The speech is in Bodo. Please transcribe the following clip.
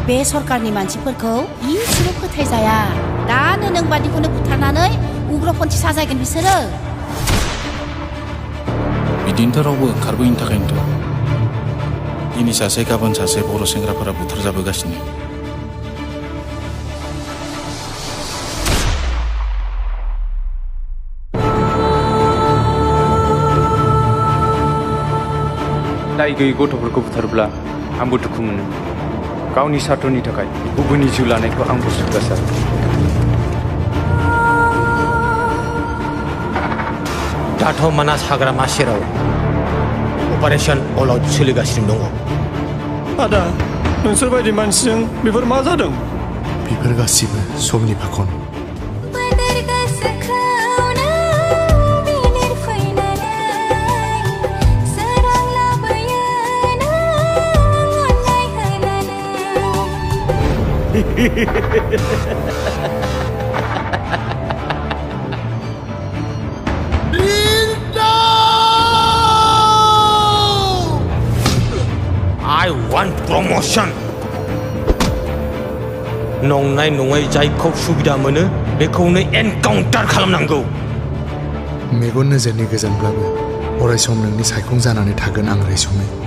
बे सरकारनि मानसिफोरखौ इसेबो फोथायजाया। दानो नों बादिखौनो बुथारनानै उग्रपन्थी साजायगोन बिसोरो। बिदिनोथ' रावबो ओंखारबोयिनि थाखायनोथ' दिनै सासे गाबोन सासे बर' सेंग्राफोरा बुथारजाबोगासिनो। दाय गैयै गथ'फोरखौ बुथारोब्ला आंबो दुखु मोनो। गावनि सार्थनि थाखाय गुबुननि जिउ लानायखौ आंबो सोरगासार। दाथ' मानास हाग्रामा सेराव अपारेशन अल आउट सोलिगासिनो दङ। आदा, नोंसोर बायदि मानसिजों बेफोर मा जादों? बेफोर गासिबो समनि फाखन। I want promotion. नंनाय नङै जायखौ सुबिदा मोनो बेखौनो एनकाउन्टार खालामनांगौ। मेगन नोजोरनि गोजानब्लाबो अरायसम नोंनि सायखं जानानै थागोन आं रैसुमै।